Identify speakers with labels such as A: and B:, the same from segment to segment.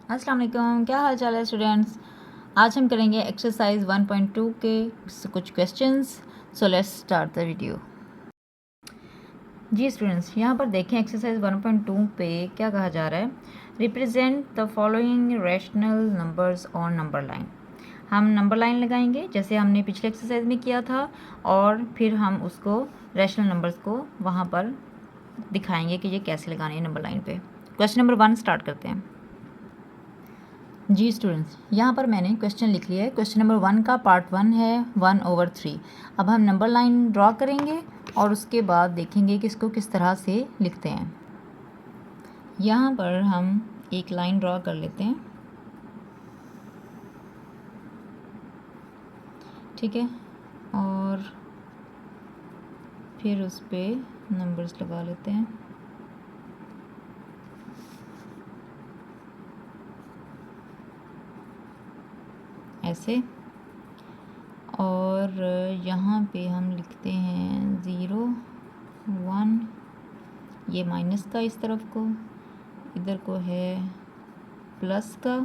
A: अस्सलाम वालेकुम, क्या हाल चाल है स्टूडेंट्स। आज हम करेंगे एक्सरसाइज 1.2 के कुछ questions. So let's start the video. जी स्टूडेंट्स, यहाँ पर देखें एक्सरसाइज 1.2 पे क्या कहा जा रहा है। Represent the following rational numbers on number line. हम नंबर लाइन लगाएंगे जैसे हमने पिछले एक्सरसाइज में किया था, और फिर हम उसको रैशनल नंबर्स को वहाँ पर दिखाएंगे कि ये कैसे लगाने हैं नंबर लाइन पे। क्वेश्चन नंबर 1 स्टार्ट करते हैं। जी स्टूडेंट्स, यहाँ पर मैंने क्वेश्चन लिख लिया है। क्वेश्चन नंबर 1 का पार्ट 1 है 1/3। अब हम नंबर लाइन ड्रॉ करेंगे और उसके बाद देखेंगे कि इसको किस तरह से लिखते हैं। यहाँ पर हम एक लाइन ड्रॉ कर लेते हैं, ठीक है, और फिर उस पर नंबर्स लगा लेते हैं। ऐसे, और यहाँ पे हम लिखते हैं 0 1, ये माइनस का इस तरफ को, इधर को है प्लस का।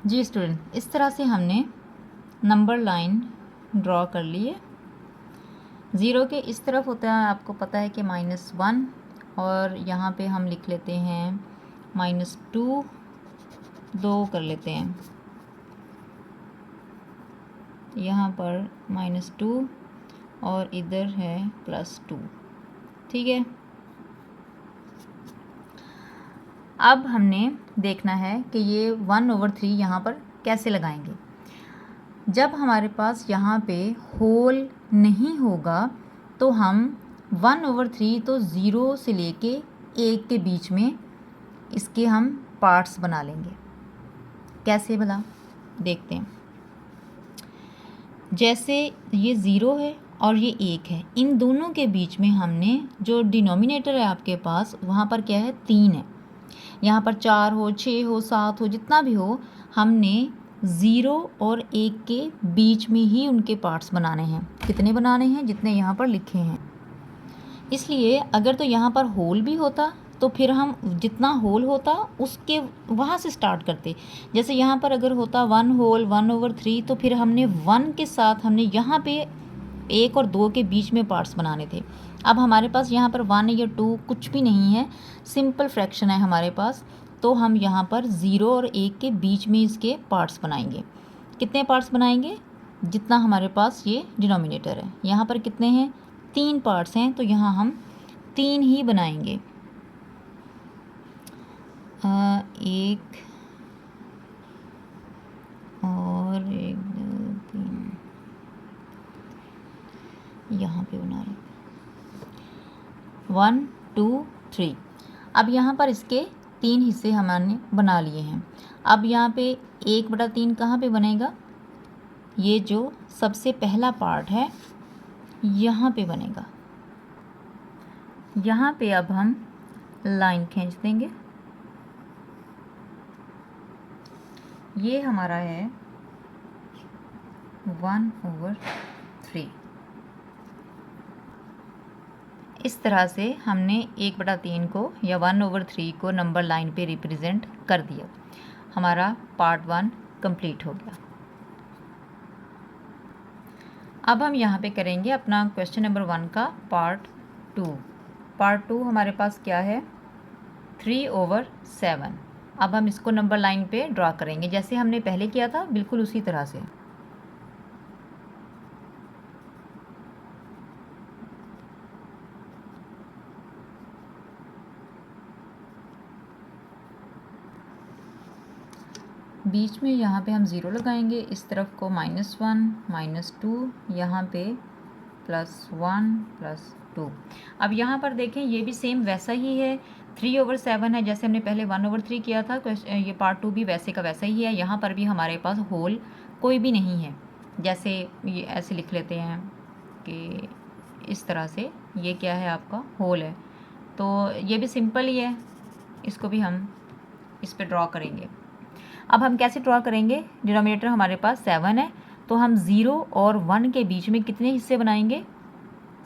A: जी स्टूडेंट, इस तरह से हमने नंबर लाइन ड्रॉ कर ली है। 0 के इस तरफ होता है, आपको पता है कि -1, और यहाँ पे हम लिख लेते हैं -2, 2 कर लेते हैं यहाँ पर -2, और इधर है +2, ठीक है। अब हमने देखना है कि ये 1/3 यहाँ पर कैसे लगाएंगे। जब हमारे पास यहाँ पे होल नहीं होगा तो हम 1/3 तो 0 से लेके 1 के बीच में इसके हम पार्ट्स बना लेंगे। कैसे भला, देखते हैं। जैसे ये 0 है और ये 1 है, इन दोनों के बीच में हमने जो डिनोमिनेटर है आपके पास, वहाँ पर क्या है, 3 है। यहाँ पर 4 हो, 6 हो, 7 हो, जितना भी हो, हमने 0 और 1 के बीच में ही उनके पार्ट्स बनाने हैं। कितने बनाने हैं? जितने यहाँ पर लिखे हैं। इसलिए अगर तो यहाँ पर होल भी होता तो फिर हम जितना होल होता उसके वहाँ से स्टार्ट करते। जैसे यहाँ पर अगर होता 1 होल 1/3, तो फिर हमने 1 के साथ हमने यहाँ पे 1 और 2 के बीच में पार्ट्स बनाने थे। अब हमारे पास यहाँ पर 1 या 2 कुछ भी नहीं है, सिंपल फ्रैक्शन है हमारे पास, तो हम यहाँ पर 0 और 1 के बीच में इसके पार्ट्स बनाएंगे। कितने पार्ट्स बनाएंगे? जितना हमारे पास ये डिनोमिनेटर है। यहाँ पर कितने हैं? 3 पार्ट्स हैं, तो यहाँ हम 3 ही बनाएंगे। 1 और 1 2 3 यहाँ पे बना रहे 1 2 3। अब यहाँ पर इसके 3 हिस्से हमने बना लिए हैं। अब यहाँ पे 1/3 कहाँ पे बनेगा? ये जो सबसे पहला पार्ट है यहाँ पे बनेगा। यहाँ पे अब हम लाइन खींच देंगे। ये हमारा है 1/3। इस तरह से हमने 1/3 को या 1/3 को नंबर लाइन पे रिप्रेजेंट कर दिया। हमारा पार्ट 1 कंप्लीट हो गया। अब हम यहाँ पे करेंगे अपना क्वेश्चन नंबर 1 का पार्ट 2। पार्ट 2 हमारे पास क्या है? 3/7। अब हम इसको नंबर लाइन पे ड्रॉ करेंगे जैसे हमने पहले किया था, बिल्कुल उसी तरह से। बीच में यहाँ पे हम 0 लगाएंगे, इस तरफ को -1 -2, यहाँ पे +1 +2। अब यहाँ पर देखें, ये भी सेम वैसा ही है, 3/7 है, जैसे हमने पहले 1/3 किया था। ये पार्ट 2 भी वैसे का वैसा ही है। यहाँ पर भी हमारे पास होल कोई भी नहीं है। जैसे ये ऐसे लिख लेते हैं कि इस तरह से, ये क्या है आपका? होल है। तो ये भी सिंपल ही है, इसको भी हम इस पर ड्रॉ करेंगे। अब हम कैसे ड्रॉ करेंगे? डिनोमिनेटर हमारे पास 7 है, तो हम 0 और 1 के बीच में कितने हिस्से बनाएंगे?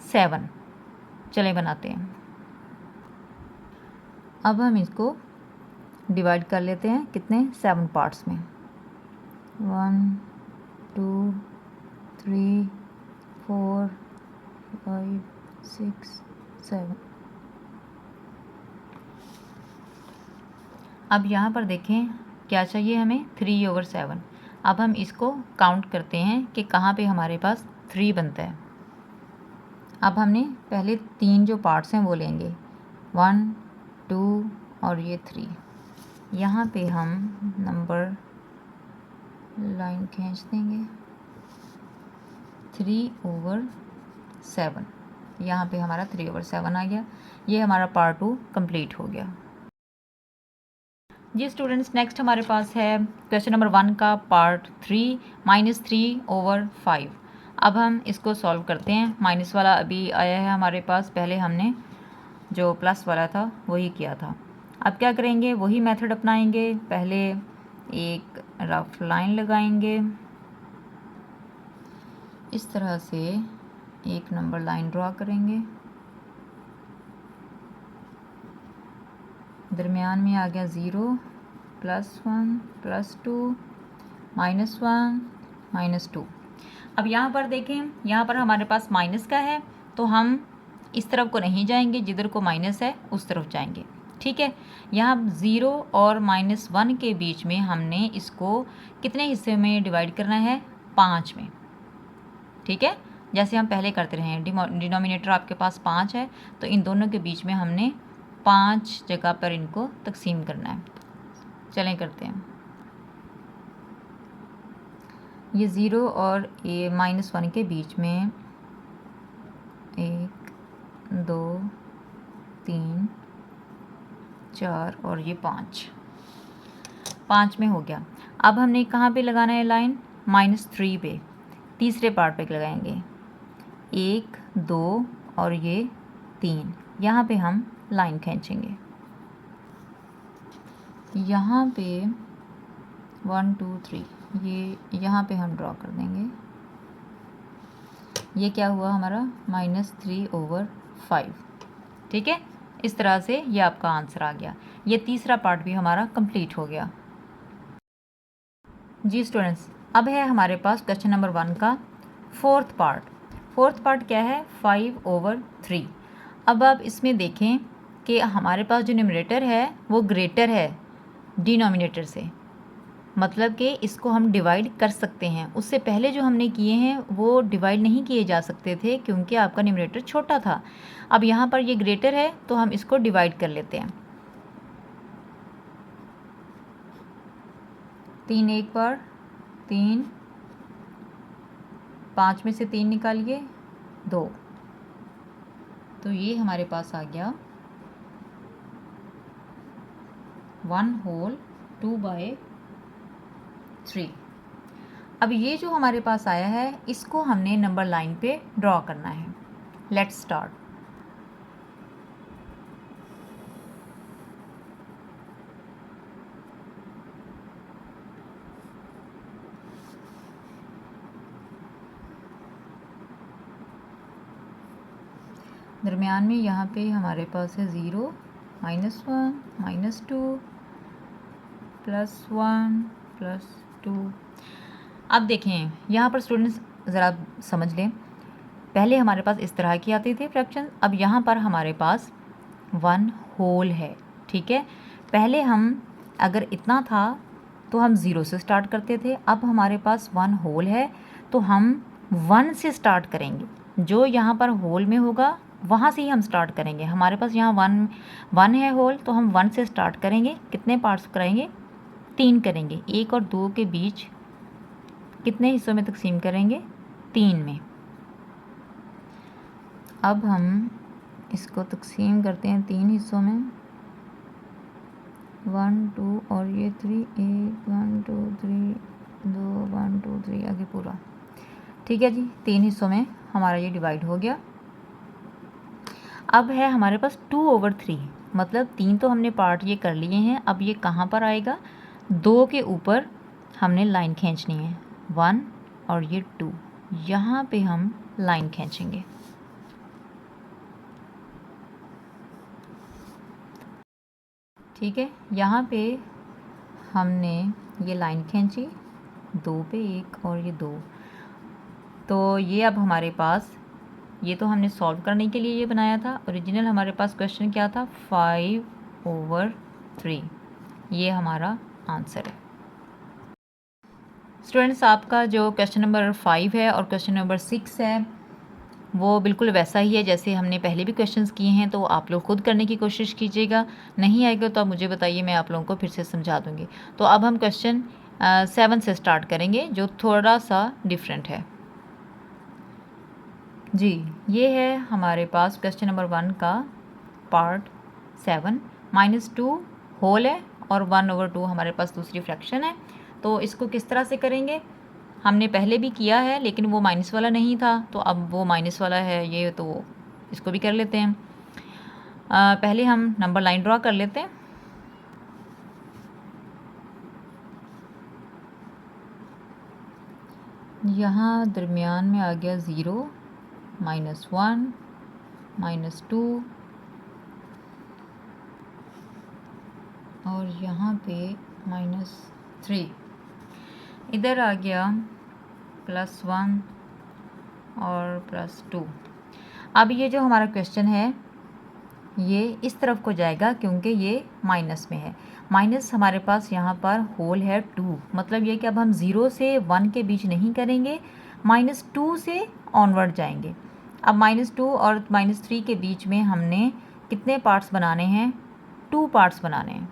A: 7। चलें बनाते हैं। अब हम इसको डिवाइड कर लेते हैं कितने 7 पार्ट्स में। 1 2 3 4 5 6 7। अब यहाँ पर देखें क्या चाहिए हमें 3/7। अब हम इसको काउंट करते हैं कि कहाँ पे हमारे पास 3 बनता है। अब हमने पहले 3 जो पार्ट्स हैं वो लेंगे 1 2 और ये 3। यहाँ पे हम नंबर लाइन खींच देंगे 3/7। यहाँ पे हमारा 3/7 आ गया। ये हमारा पार्ट 2 कंप्लीट हो गया। जी स्टूडेंट्स, नेक्स्ट हमारे पास है क्वेश्चन नंबर 1 का पार्ट 3 -3/5। अब हम इसको सॉल्व करते हैं। माइनस वाला अभी आया है हमारे पास, पहले हमने जो प्लस वाला था वही किया था। अब क्या करेंगे, वही मेथड अपनाएंगे। पहले एक रफ लाइन लगाएंगे, इस तरह से एक नंबर लाइन ड्रॉ करेंगे। दरमियान में आ गया 0 +1 +2 -1 -2। अब यहाँ पर देखें, यहाँ पर हमारे पास माइनस का है तो हम इस तरफ को नहीं जाएंगे, जिधर को माइनस है उस तरफ जाएंगे। ठीक है, यहाँ 0 और -1 के बीच में हमने इसको कितने हिस्से में डिवाइड करना है, 5 में। ठीक है, जैसे हम पहले करते रहे हैं। डिनोमिनेटर आपके पास 5 है तो इन दोनों के बीच में हमने 5 जगह पर इनको तकसीम करना है। चलें करते हैं। ये 0 और ये -1 के बीच में 1 2 3 4 और ये 5 में हो गया। अब हमने कहाँ पे लगाना है लाइन, -3 पे, तीसरे पार्ट पे लगाएंगे। 1 2 और ये 3, यहाँ पे हम लाइन खींचेंगे। यहाँ पे 1 2 3 ये यहाँ पे हम ड्रॉ कर देंगे। ये क्या हुआ हमारा, -3/5। ठीक है, इस तरह से ये आपका आंसर आ गया। ये तीसरा पार्ट भी हमारा कंप्लीट हो गया। जी स्टूडेंट्स, अब है हमारे पास क्वेश्चन नंबर 1 का फोर्थ पार्ट। फोर्थ पार्ट क्या है, 5/3। अब आप इसमें देखें कि हमारे पास जो न्यूमरेटर है वो ग्रेटर है डिनोमिनेटर से, मतलब कि इसको हम डिवाइड कर सकते हैं। उससे पहले जो हमने किए हैं वो डिवाइड नहीं किए जा सकते थे क्योंकि आपका न्यूमरेटर छोटा था। अब यहाँ पर ये ग्रेटर है तो हम इसको डिवाइड कर लेते हैं। 3 एक बार, 3, 5 में से 3 निकालिए 2, तो ये हमारे पास आ गया 1/2/3। अब ये जो हमारे पास आया है इसको हमने नंबर लाइन पे ड्रॉ करना है। Let's start. दरमियान में यहाँ पे हमारे पास है 0 -1 -2 +1 +2। अब देखें यहाँ पर स्टूडेंट्स ज़रा समझ लें, पहले हमारे पास इस तरह की आती थी फ्रैक्शन, अब यहाँ पर हमारे पास 1 होल है। ठीक है, पहले हम अगर इतना था तो हम 0 से स्टार्ट करते थे, अब हमारे पास 1 होल है तो हम 1 से स्टार्ट करेंगे। जो यहाँ पर होल में होगा वहाँ से ही हम स्टार्ट करेंगे। हमारे पास यहाँ 1 है होल तो हम 1 से स्टार्ट करेंगे। कितने पार्ट्स कराएंगे, 3 करेंगे। 1 और 2 के बीच कितने हिस्सों में तकसीम करेंगे, 3 में। अब हम इसको तकसीम करते हैं 3 हिस्सों में, 1 2 और ये 3, 1 1 2 3 2 1 2 3 आगे पूरा। ठीक है जी, 3 हिस्सों में हमारा ये डिवाइड हो गया। अब है हमारे पास 2/3, मतलब 3 तो हमने पार्ट ये कर लिए हैं। अब ये कहाँ पर आएगा, 2 के ऊपर हमने लाइन खींचनी है, 1 और ये 2, यहाँ पे हम लाइन खींचेंगे। ठीक है, यहाँ पे हमने ये लाइन खींची, 2 पे 1 और ये 2, तो ये अब हमारे पास, ये तो हमने सॉल्व करने के लिए ये बनाया था। ओरिजिनल हमारे पास क्वेश्चन क्या था, 5/3, ये हमारा आंसर है। स्टूडेंट्स, आपका जो क्वेश्चन नंबर 5 है और क्वेश्चन नंबर 6 है वो बिल्कुल वैसा ही है जैसे हमने पहले भी क्वेश्चंस किए हैं, तो आप लोग खुद करने की कोशिश कीजिएगा। नहीं आएगा तो आप मुझे बताइए, मैं आप लोगों को फिर से समझा दूँगी। तो अब हम क्वेश्चन 7 से स्टार्ट करेंगे जो थोड़ा सा डिफरेंट है। जी, ये है हमारे पास क्वेश्चन नंबर 1 का पार्ट 7। -2 होल है और 1/2 हमारे पास दूसरी फ्रैक्शन है। तो इसको किस तरह से करेंगे, हमने पहले भी किया है लेकिन वो माइनस वाला नहीं था, तो अब वो माइनस वाला है ये, तो इसको भी कर लेते हैं। पहले हम नंबर लाइन ड्रॉ कर लेते हैं। यहाँ दरमियान में आ गया 0, -1, -2 और यहाँ पे -3, इधर आ गया +1 और +2। अब ये जो हमारा क्वेश्चन है ये इस तरफ को जाएगा क्योंकि ये माइनस में है। माइनस हमारे पास यहाँ पर होल है 2, मतलब ये कि अब हम 0 से 1 के बीच नहीं करेंगे, -2 से ऑनवर्ड जाएंगे। अब -2 और -3 के बीच में हमने कितने पार्ट्स बनाने हैं, 2 पार्ट्स बनाने हैं।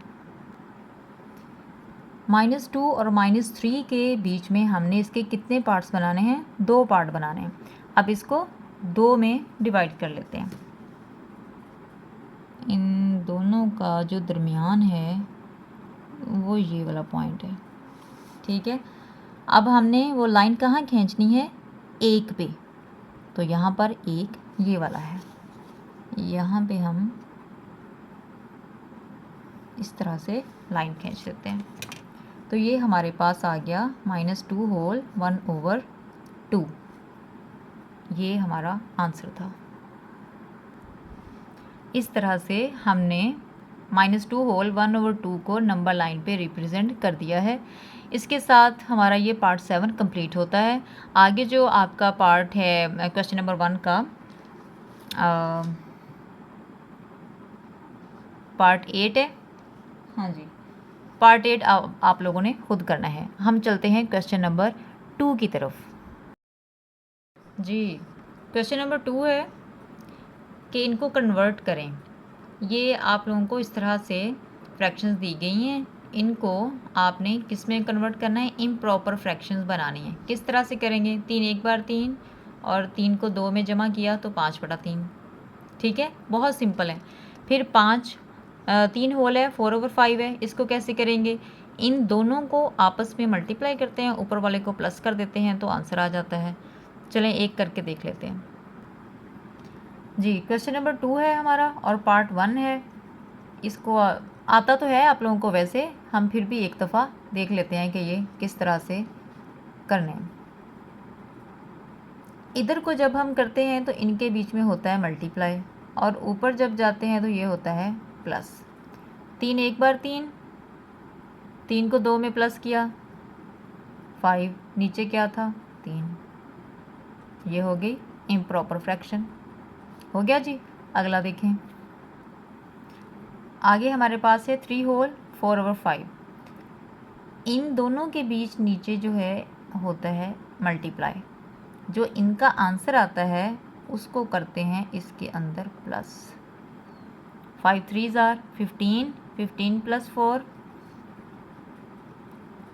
A: -2 और -3 के बीच में हमने इसके कितने पार्ट्स बनाने हैं, 2 पार्ट बनाने हैं। अब इसको 2 में डिवाइड कर लेते हैं। इन दोनों का जो दरमियान है वो ये वाला पॉइंट है, ठीक है। अब हमने वो लाइन कहाँ खींचनी है, 1 पे, तो यहाँ पर 1 ये वाला है, यहाँ पे हम इस तरह से लाइन खींच लेते हैं। तो ये हमारे पास आ गया -2 होल 1/2, ये हमारा आंसर था। इस तरह से हमने -2 होल 1/2 को नंबर लाइन पे रिप्रेजेंट कर दिया है। इसके साथ हमारा ये पार्ट 7 कंप्लीट होता है। आगे जो आपका पार्ट है क्वेश्चन नंबर 1 का पार्ट 8 है। हाँ जी, पार्ट 8 आप लोगों ने खुद करना है। हम चलते हैं क्वेश्चन नंबर 2 की तरफ। जी, क्वेश्चन नंबर 2 है कि इनको कन्वर्ट करें। ये आप लोगों को इस तरह से फ्रैक्शंस दी गई हैं, इनको आपने किस में कन्वर्ट करना है, इम्प्रॉपर फ्रैक्शंस बनानी है। किस तरह से करेंगे, 3 1 बार 3 और 3 को 2 में जमा किया तो 5/3, ठीक है, बहुत सिंपल है। फिर 3 होल है 4/5 है, इसको कैसे करेंगे, इन दोनों को आपस में मल्टीप्लाई करते हैं, ऊपर वाले को प्लस कर देते हैं तो आंसर आ जाता है। चलें एक करके देख लेते हैं। जी, क्वेश्चन नंबर 2 है हमारा और पार्ट 1 है। इसको आता तो है आप लोगों को, वैसे हम फिर भी एक दफ़ा देख लेते हैं कि ये किस तरह से करने हैं। इधर को जब हम करते हैं तो इनके बीच में होता है मल्टीप्लाई और ऊपर जब जाते हैं तो ये होता है प्लस। 3 1 बार 3, 3 को 2 में प्लस किया 5, नीचे क्या था 3, ये हो गई इम्प्रॉपर फ्रैक्शन। हो गया जी। अगला देखें, आगे हमारे पास है 3 होल 4/5। इन दोनों के बीच नीचे जो है होता है मल्टीप्लाई, जो इनका आंसर आता है उसको करते हैं इसके अंदर प्लस। 5 3s are 15, 15 + 4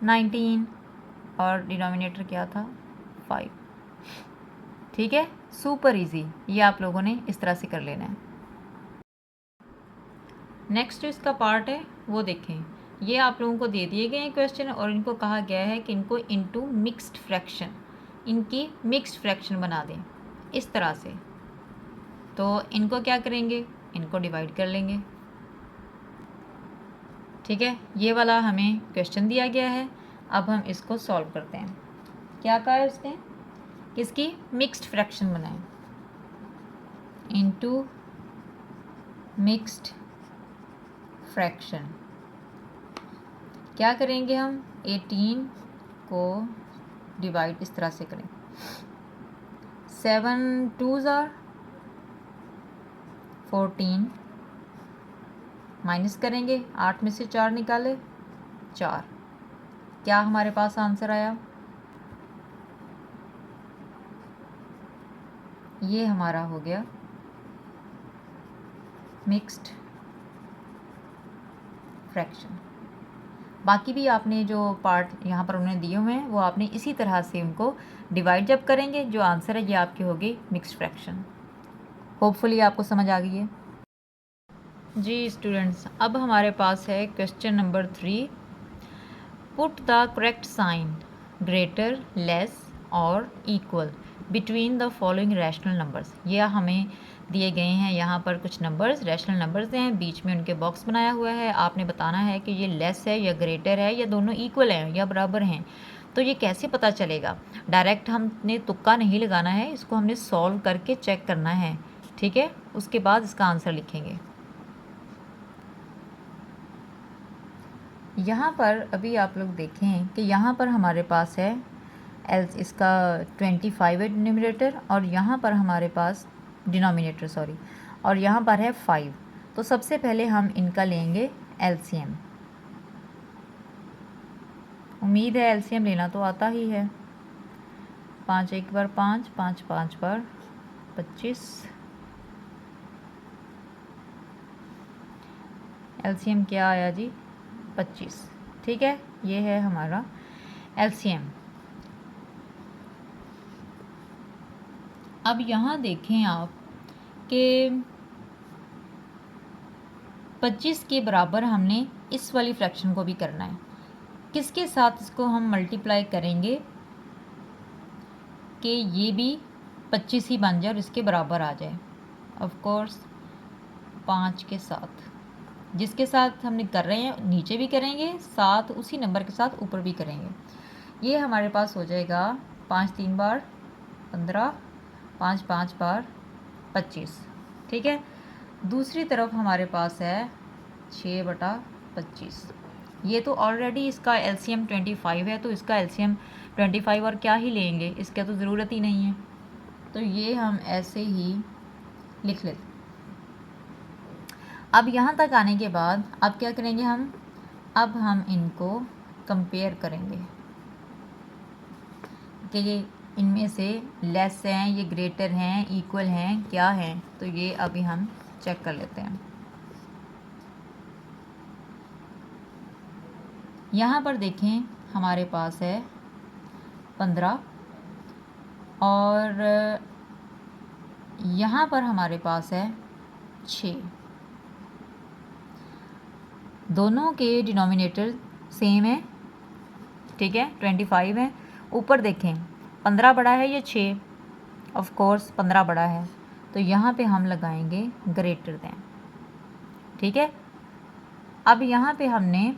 A: 19 और डिनोमिनेटर क्या था 5, ठीक है, सुपर इजी। ये आप लोगों ने इस तरह से कर लेना है। नेक्स्ट जो इसका पार्ट है वो देखें। ये आप लोगों को दे दिए गए हैं क्वेश्चन और इनको कहा गया है कि इनको इनटू मिक्स्ड फ्रैक्शन, इनकी मिक्स्ड फ्रैक्शन बना दें इस तरह से। तो इनको क्या करेंगे, इनको डिवाइड कर लेंगे, ठीक है। ये वाला हमें क्वेश्चन दिया गया है, अब हम इसको सॉल्व करते हैं। क्या कहा है उसने, किसकी मिक्स्ड फ्रैक्शन बनाएं, इनटू मिक्स्ड फ्रैक्शन। क्या करेंगे हम 18 को डिवाइड इस तरह से करें, 7 2s आर 14, माइनस करेंगे 8 में से 4 निकाले 4, क्या हमारे पास आंसर आया, ये हमारा हो गया मिक्स्ड फ्रैक्शन। बाकी भी आपने जो पार्ट यहाँ पर उन्होंने दिए हुए हैं वो आपने इसी तरह से उनको डिवाइड जब करेंगे, जो आंसर है ये आपकी होगी मिक्स्ड फ्रैक्शन। होपफुली आपको समझ आ गई है जी स्टूडेंट्स। अब हमारे पास है question number 3, put the correct sign greater, less और equal between the following rational numbers. यह हमें दिए गए हैं यहाँ पर कुछ नंबर्स, रैशनल नंबर्स हैं, बीच में उनके बॉक्स बनाया हुआ है। आपने बताना है कि ये लेस है या ग्रेटर है या दोनों इक्वल हैं या बराबर हैं। तो ये कैसे पता चलेगा? डायरेक्ट हमने तुक्का नहीं लगाना है, इसको हमने सॉल्व करके चेक करना है, ठीक है। उसके बाद इसका आंसर लिखेंगे। यहाँ पर अभी आप लोग देखें कि यहाँ पर हमारे पास है इसका 25 है डिनोमिनेटर, और यहाँ पर हमारे पास डिनोमिनेटर सॉरी, और यहाँ पर है 5। तो सबसे पहले हम इनका लेंगे एलसीएम। उम्मीद है एलसीएम लेना तो आता ही है। 5 एक बार 5, 5 5 बार 25, एलसीएम क्या आया जी 25, ठीक है। ये है हमारा एलसीएम। अब यहाँ देखें आप कि 25 के बराबर हमने इस वाली फ्रैक्शन को भी करना है। किसके साथ इसको हम मल्टीप्लाई करेंगे कि ये भी 25 ही बन जाए और इसके बराबर आ जाए? ऑफ कोर्स 5 के साथ, जिसके साथ हमने कर रहे हैं नीचे भी करेंगे, साथ उसी नंबर के साथ ऊपर भी करेंगे। ये हमारे पास हो जाएगा 5 3 बार 15, 5 5 बार 25, ठीक है। दूसरी तरफ हमारे पास है 6/25। ये तो ऑलरेडी इसका एलसीएम 25 है, तो इसका एलसीएम 25 और क्या ही लेंगे, इसका तो ज़रूरत ही नहीं है। तो ये हम ऐसे ही लिख लेते। अब यहाँ तक आने के बाद अब क्या करेंगे हम? अब हम इनको कंपेयर करेंगे कि ये इनमें से लेस हैं, ये ग्रेटर हैं, इक्वल हैं, क्या हैं। तो ये अभी हम चेक कर लेते हैं। यहाँ पर देखें हमारे पास है 15 और यहाँ पर हमारे पास है 6। दोनों के डिनोमिनेटर सेम है, ठीक है, 25 है। ऊपर देखें 15 बड़ा है या 6? ऑफ कोर्स 15 बड़ा है, तो यहाँ पे हम लगाएंगे ग्रेटर दैन, ठीक है। अब यहाँ पे हमने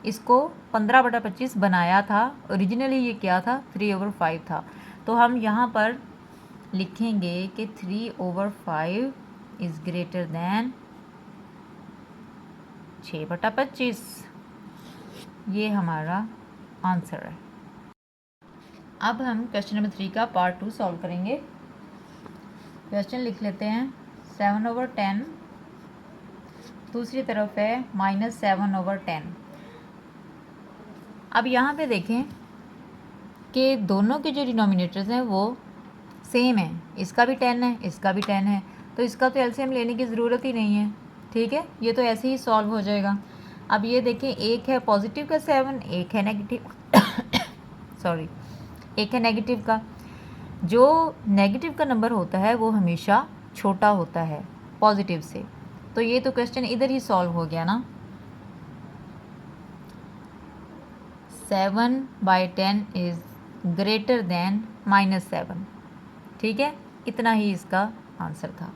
A: इसको 15/25 बनाया था, ओरिजिनली ये क्या था 3/5 था। तो हम यहाँ पर लिखेंगे कि 3/5 इज़ ग्रेटर दैन 6/25। ये हमारा आंसर है। अब हम क्वेश्चन नंबर 3 का पार्ट 2 सॉल्व करेंगे। क्वेश्चन लिख लेते हैं 7/10, दूसरी तरफ है -7/10। अब यहाँ पे देखें कि दोनों के जो डिनोमिनेटर्स हैं वो सेम है, इसका भी 10 है, इसका भी 10 है, तो इसका तो एलसीएम लेने की ज़रूरत ही नहीं है, ठीक है। ये तो ऐसे ही सॉल्व हो जाएगा। अब ये देखें, एक है पॉजिटिव का 7, एक है नेगेटिव सॉरी, एक है नेगेटिव का। जो नेगेटिव का नंबर होता है वो हमेशा छोटा होता है पॉजिटिव से, तो ये तो क्वेश्चन इधर ही सॉल्व हो गया ना। 7/10 इज़ ग्रेटर दैन -7, ठीक है। इतना ही इसका आंसर था।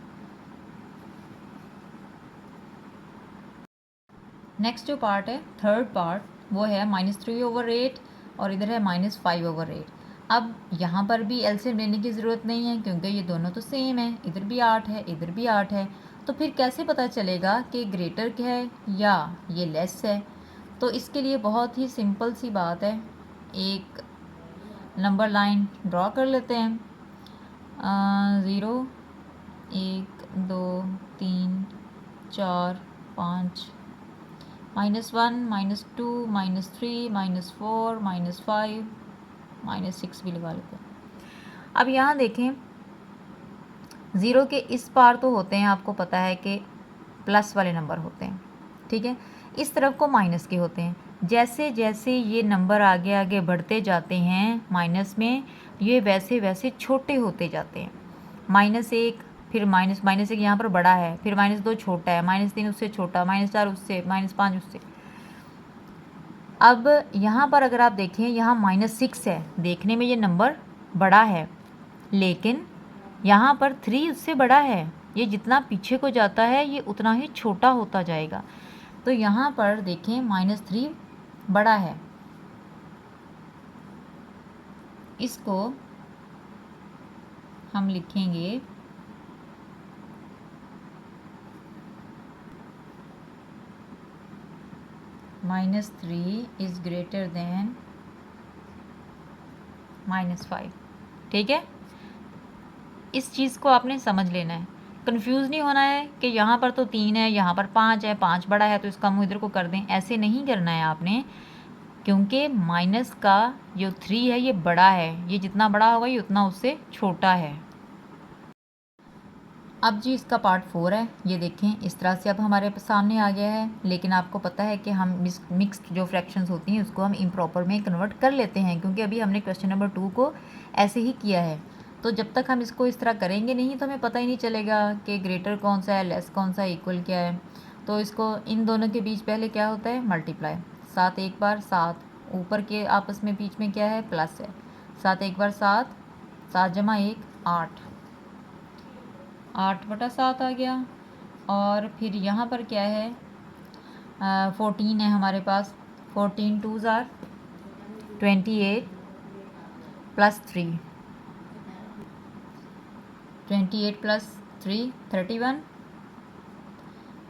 A: नेक्स्ट जो पार्ट है, थर्ड पार्ट, वो है -3/8 और इधर है -5/8। अब यहाँ पर भी एलसीएम लेने की ज़रूरत नहीं है क्योंकि ये दोनों तो सेम है, इधर भी 8 है, इधर भी 8 है। तो फिर कैसे पता चलेगा कि ग्रेटर क्या है या ये लेस है? तो इसके लिए बहुत ही सिंपल सी बात है, एक नंबर लाइन ड्रॉ कर लेते हैं। 0 1 2 3 4 5 -1 -2 -3 -4 -5 -6 भी लगा लेते हैं। अब यहाँ देखें, 0 के इस पार तो होते हैं, आपको पता है कि प्लस वाले नंबर होते हैं, ठीक है। इस तरफ को माइनस के होते हैं। जैसे जैसे ये नंबर आगे आगे बढ़ते जाते हैं माइनस में, ये वैसे वैसे छोटे होते जाते हैं। -1, फिर -1 यहाँ पर बड़ा है, फिर -2 छोटा है, -3 उससे छोटा, -4 उससे, -5 उससे। अब यहाँ पर अगर आप देखें, यहाँ -6 है, देखने में ये नंबर बड़ा है, लेकिन यहाँ पर 3 उससे बड़ा है। ये जितना पीछे को जाता है ये उतना ही छोटा होता जाएगा। तो यहाँ पर देखें -3 बड़ा है, इसको हम लिखेंगे -3 इज़ ग्रेटर देन -5, ठीक है। इस चीज़ को आपने समझ लेना है, कंफ्यूज नहीं होना है कि यहाँ पर तो 3 है, यहाँ पर 5 है, 5 बड़ा है तो इसका मुँह इधर को कर दें, ऐसे नहीं करना है आपने, क्योंकि माइनस का जो 3 है ये बड़ा है, ये जितना बड़ा होगा ये उतना उससे छोटा है। अब जी इसका पार्ट 4 है, ये देखें इस तरह से अब हमारे सामने आ गया है। लेकिन आपको पता है कि हम मिक्स्ड जो फ्रैक्शंस होती हैं उसको हम इम्प्रॉपर में कन्वर्ट कर लेते हैं, क्योंकि अभी हमने क्वेश्चन नंबर 2 को ऐसे ही किया है। तो जब तक हम इसको इस तरह करेंगे नहीं तो हमें पता ही नहीं चलेगा कि ग्रेटर कौन सा है, लेस कौन सा है, इक्वल क्या है। तो इसको इन दोनों के बीच पहले क्या होता है, मल्टीप्लाई। 7 एक बार 7, ऊपर के आपस में बीच में क्या है, प्लस है। 7 एक बार 7, 7 जमा 1 8, 8/7 आ गया। और फिर यहाँ पर क्या है, 14 है हमारे पास। 14 2s are 28 plus 3, 28 plus 3 31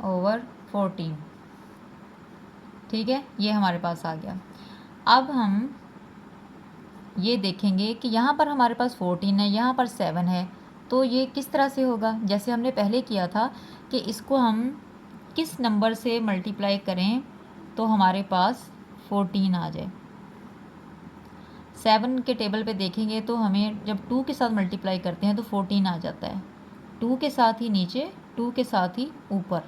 A: over 14, ठीक है। ये हमारे पास आ गया। अब हम ये देखेंगे कि यहाँ पर हमारे पास 14 है, यहाँ पर 7 है, तो ये किस तरह से होगा। जैसे हमने पहले किया था कि इसको हम किस नंबर से मल्टीप्लाई करें तो हमारे पास 14 आ जाए। 7 के टेबल पे देखेंगे तो हमें जब 2 के साथ मल्टीप्लाई करते हैं तो 14 आ जाता है। 2 के साथ ही नीचे, 2 के साथ ही ऊपर।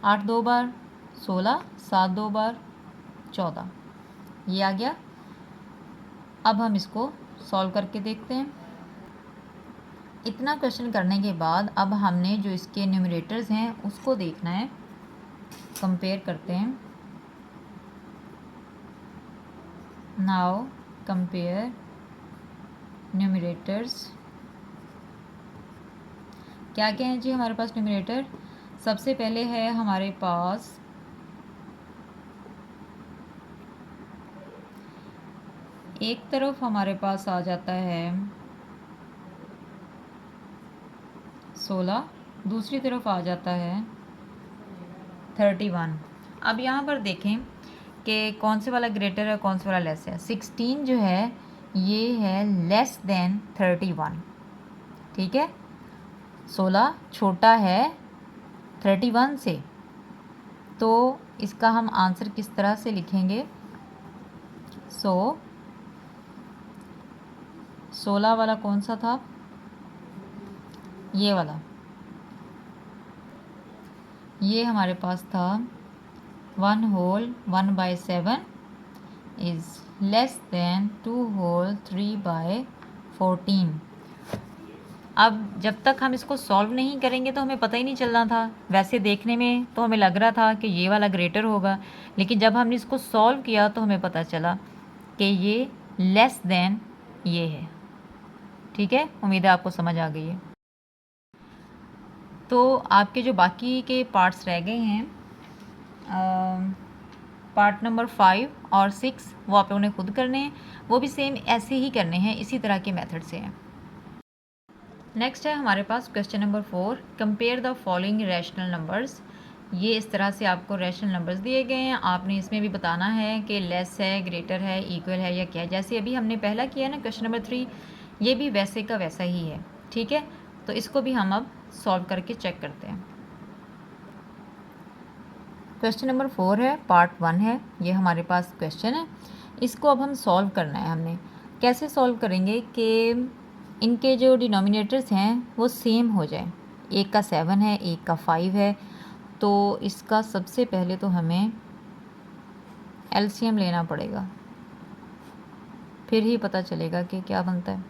A: 8 2 बार 16, 7 2 बार 14, ये आ गया। अब हम इसको सॉल्व करके देखते हैं। इतना क्वेश्चन करने के बाद अब हमने जो इसके न्यूमरेटर्स हैं उसको देखना है, कंपेयर करते हैं। Now compare numerators. क्या क्या है जी हमारे पास न्यूमरेटर। सबसे पहले है हमारे पास एक तरफ हमारे पास आ जाता है 16, दूसरी तरफ आ जाता है 31। अब यहाँ पर देखें कि कौन से वाला ग्रेटर है, कौन से वाला लेस है। 16 जो है ये है लेस देन 31, ठीक है। 16 छोटा है 31 से, तो इसका हम आंसर किस तरह से लिखेंगे। 16 वाला कौन सा था, ये वाला, ये हमारे पास था 1 whole 1/7 is less than 2 whole 3/14। अब जब तक हम इसको सॉल्व नहीं करेंगे तो हमें पता ही नहीं चलना था। वैसे देखने में तो हमें लग रहा था कि ये वाला ग्रेटर होगा, लेकिन जब हमने इसको सॉल्व किया तो हमें पता चला कि ये लेस देन ये है, ठीक है। उम्मीद है आपको समझ आ गई है। तो आपके जो बाकी के पार्ट्स रह गए हैं, पार्ट नंबर 5 और 6, वो आप लोगों ने खुद करने हैं। वो भी सेम ऐसे ही करने हैं, इसी तरह के मेथड से हैं। नेक्स्ट है हमारे पास question number 4, compare the following rational numbers. ये इस तरह से आपको रैशनल नंबर्स दिए गए हैं। आपने इसमें भी बताना है कि लेस है, ग्रेटर है, इक्वल है या क्या है। जैसे अभी हमने पहला किया ना क्वेश्चन नंबर 3, ये भी वैसे का वैसा ही है। ठीक है, तो इसको भी हम अब सॉल्व करके चेक करते हैं। क्वेश्चन नंबर 4 है, पार्ट 1 है, ये हमारे पास क्वेश्चन है। इसको अब हम सॉल्व करना है। हमने कैसे सॉल्व करेंगे कि इनके जो डिनोमिनेटर्स हैं वो सेम हो जाए। एक का 7 है, एक का 5 है, तो इसका सबसे पहले तो हमें एलसीएम लेना पड़ेगा, फिर ही पता चलेगा कि क्या बनता है।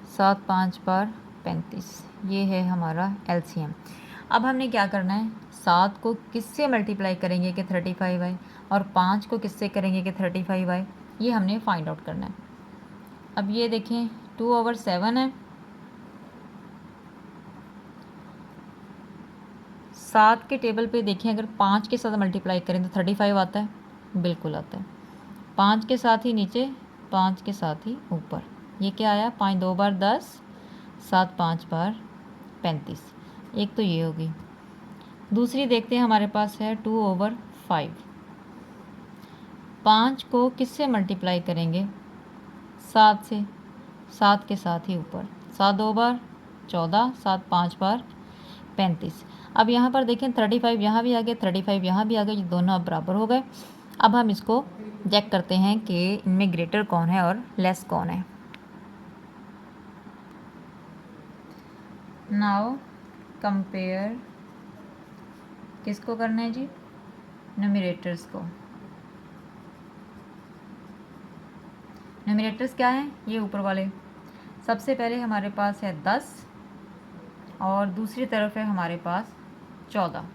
A: 7 5 बार 35, ये है हमारा एलसीएम। अब हमने क्या करना है, 7 को किससे मल्टीप्लाई करेंगे कि 35 आए, और 5 को किससे करेंगे कि 35 आए, ये हमने फाइंड आउट करना है। अब ये देखें 2/7 है, 7 के टेबल पे देखें अगर 5 के साथ मल्टीप्लाई करें तो 35 आता है, बिल्कुल आता है। 5 के साथ ही नीचे, 5 के साथ ही ऊपर, ये क्या आया, 5 2 बार 10, 7 5 बार 35। एक तो ये होगी। दूसरी देखते हैं, हमारे पास है 2/5। 5 को किससे मल्टीप्लाई करेंगे, 7 से, 7 के साथ ही ऊपर, 7 2 बार 14, 7 5 बार 35। अब यहाँ पर देखें 35 यहाँ भी आ गया, 35 यहाँ भी आ गया, ये दोनों अब बराबर हो गए। अब हम इसको चेक करते हैं कि इनमें ग्रेटर कौन है और लेस कौन है। नाउ कंपेयर, किसको करना है जी, न्यूमरेटर्स को। न्यूमरेटर्स क्या हैं, ये ऊपर वाले। सबसे पहले हमारे पास है 10 और दूसरी तरफ है हमारे पास 14।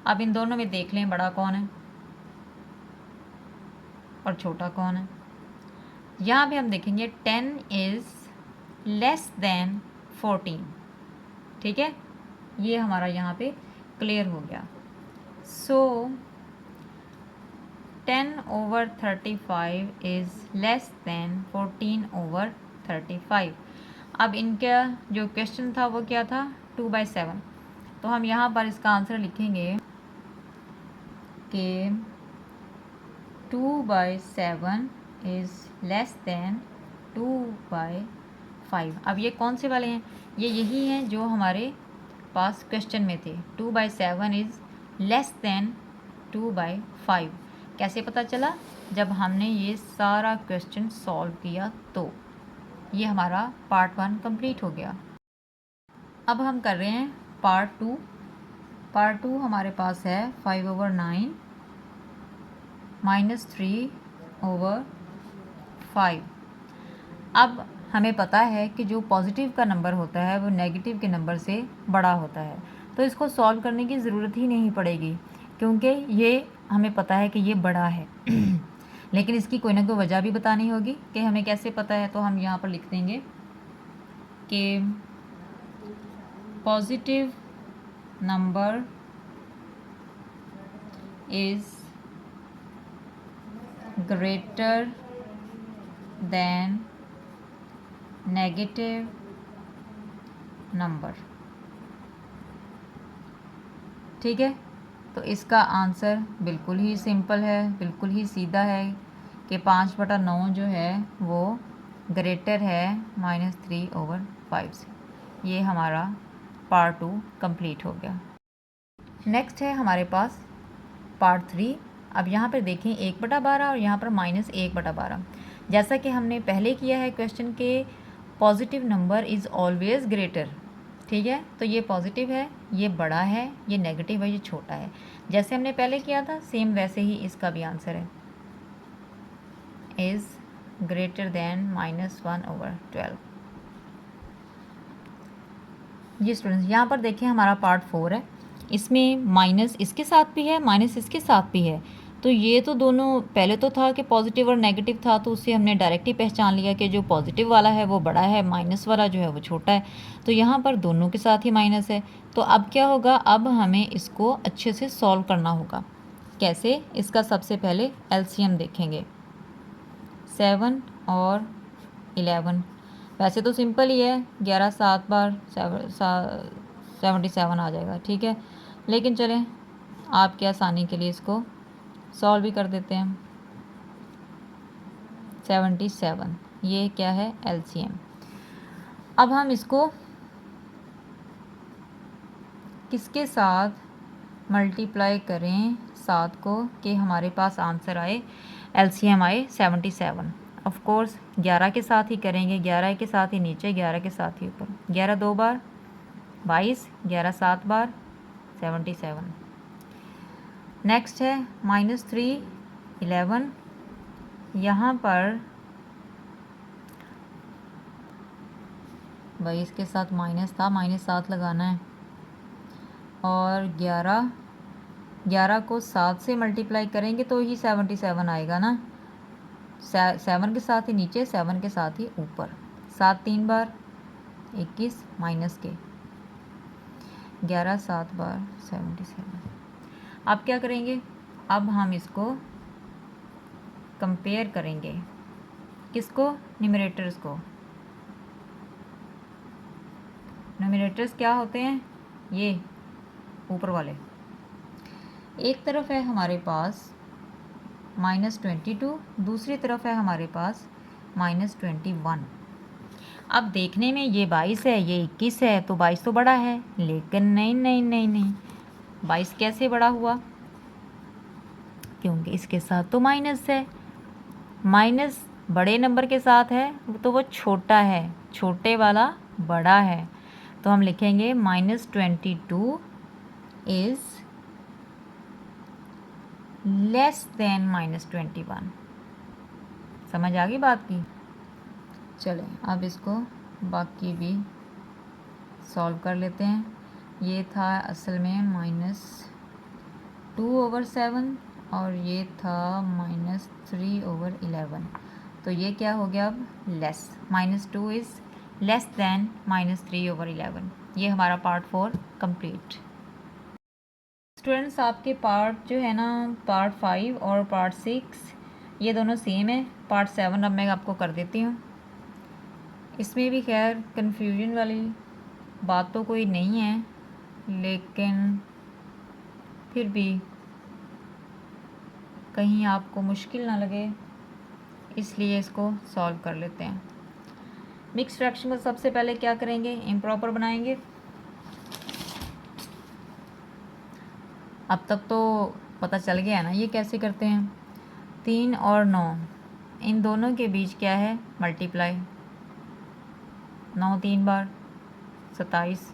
A: अब इन दोनों में देख लें बड़ा कौन है और छोटा कौन है। यहाँ पे हम देखेंगे 10 इज़ लेस देन 14। ठीक है, ये हमारा यहाँ पे क्लियर हो गया। सो 10/35 इज़ लेस देन 14/35। अब इनका जो क्वेश्चन था वो क्या था, 2/7। तो हम यहाँ पर इसका आंसर लिखेंगे कि 2/7 इज़ लेस देन 2/5। अब ये कौन से वाले हैं, ये यही हैं जो हमारे पास क्वेश्चन में थे। 2/7 इज़ लेस देन 2/5 कैसे पता चला, जब हमने ये सारा क्वेश्चन सॉल्व किया। तो ये हमारा पार्ट 1 कंप्लीट हो गया। अब हम कर रहे हैं पार्ट 2। पार्ट 2 हमारे पास है 5/9 -3/5। अब हमें पता है कि जो पॉजिटिव का नंबर होता है वो नेगेटिव के नंबर से बड़ा होता है, तो इसको सॉल्व करने की ज़रूरत ही नहीं पड़ेगी, क्योंकि ये हमें पता है कि ये बड़ा है। लेकिन इसकी कोई ना कोई वजह भी बतानी होगी कि हमें कैसे पता है। तो हम यहाँ पर लिख देंगे कि positive number is greater than negative number. ठीक है, तो इसका आंसर बिल्कुल ही सिंपल है, बिल्कुल ही सीधा है कि 5/9 जो है वो ग्रेटर है -3/5 से। ये हमारा पार्ट 2 कंप्लीट हो गया। नेक्स्ट है हमारे पास पार्ट 3। अब यहाँ पर देखें 1/12 और यहाँ पर -1/12। जैसा कि हमने पहले किया है क्वेश्चन के positive number is always greater. ठीक है, तो ये पॉजिटिव है, ये बड़ा है, ये नेगेटिव है, ये छोटा है। जैसे हमने पहले किया था सेम वैसे ही इसका भी आंसर है, इज़ ग्रेटर देन -1/12। ये स्टूडेंट्स यहाँ पर देखें हमारा पार्ट 4 है, इसमें माइनस इसके साथ भी है, माइनस इसके साथ भी है। तो ये तो दोनों, पहले तो था कि पॉजिटिव और नेगेटिव था, तो उससे हमने डायरेक्ट ही पहचान लिया कि जो पॉजिटिव वाला है वो बड़ा है, माइनस वाला जो है वो छोटा है। तो यहाँ पर दोनों के साथ ही माइनस है। तो अब क्या होगा, अब हमें इसको अच्छे से सॉल्व करना होगा। कैसे, इसका सबसे पहले एलसीएम देखेंगे। 7 और 11, वैसे तो सिंपल ही है, 11 7 बार 77 आ जाएगा। ठीक है, लेकिन चलें आपके आसानी के लिए इसको सॉल्व भी कर देते हैं। 77 ये क्या है LCM। अब हम इसको किसके साथ मल्टीप्लाई करें 7 को कि हमारे पास आंसर आए LCM आए 77। ऑफ कोर्स 11 के साथ ही करेंगे, 11 के साथ ही नीचे, 11 के साथ ही ऊपर। 11 2 बार 22, 11 7 बार 77। नेक्स्ट है -3 11, यहाँ पर 22 के साथ माइनस था, -7 लगाना है। और 11 को 7 से मल्टीप्लाई करेंगे तो ही 77 आएगा ना। 7 के साथ ही नीचे, 7 के साथ ही ऊपर। 7 3 बार 21 माइनस के 11 7 बार 77। अब क्या करेंगे, अब हम इसको कंपेयर करेंगे। किसको? न्यूमरेटर्स को। न्यूमरेटर्स क्या होते हैं? ये ऊपर वाले। एक तरफ है हमारे पास -22, दूसरी तरफ है हमारे पास -21। अब देखने में ये 22 है, ये 21 है, तो 22 तो बड़ा है। लेकिन नहीं नहीं नहीं नहीं, 22 कैसे बड़ा हुआ? क्योंकि इसके साथ तो माइनस है। माइनस बड़े नंबर के साथ है तो वो छोटा है, छोटे वाला बड़ा है। तो हम लिखेंगे -22 इज़ लेस देन -21। समझ आ गई बात की? चलें अब इसको बाकी भी सॉल्व कर लेते हैं। ये था असल में -2/7 और ये था -3/11। तो ये क्या हो गया अब? लेस। -2 is less then -3/11। ये हमारा पार्ट 4 कंप्लीट। स्टूडेंट्स आपके पार्ट जो है ना, पार्ट 5 और पार्ट 6 ये दोनों सेम है। पार्ट 7 अब मैं आपको कर देती हूँ। इसमें भी खैर कन्फ्यूजन वाली बात तो कोई नहीं है, लेकिन फिर भी कहीं आपको मुश्किल ना लगे इसलिए इसको सॉल्व कर लेते हैं। मिक्स फ्रैक्शन को सबसे पहले क्या करेंगे? इम्प्रॉपर बनाएंगे। अब तक तो पता चल गया ना ये कैसे करते हैं। 3 और 9 इन दोनों के बीच क्या है? मल्टीप्लाई। 9 3 बार 27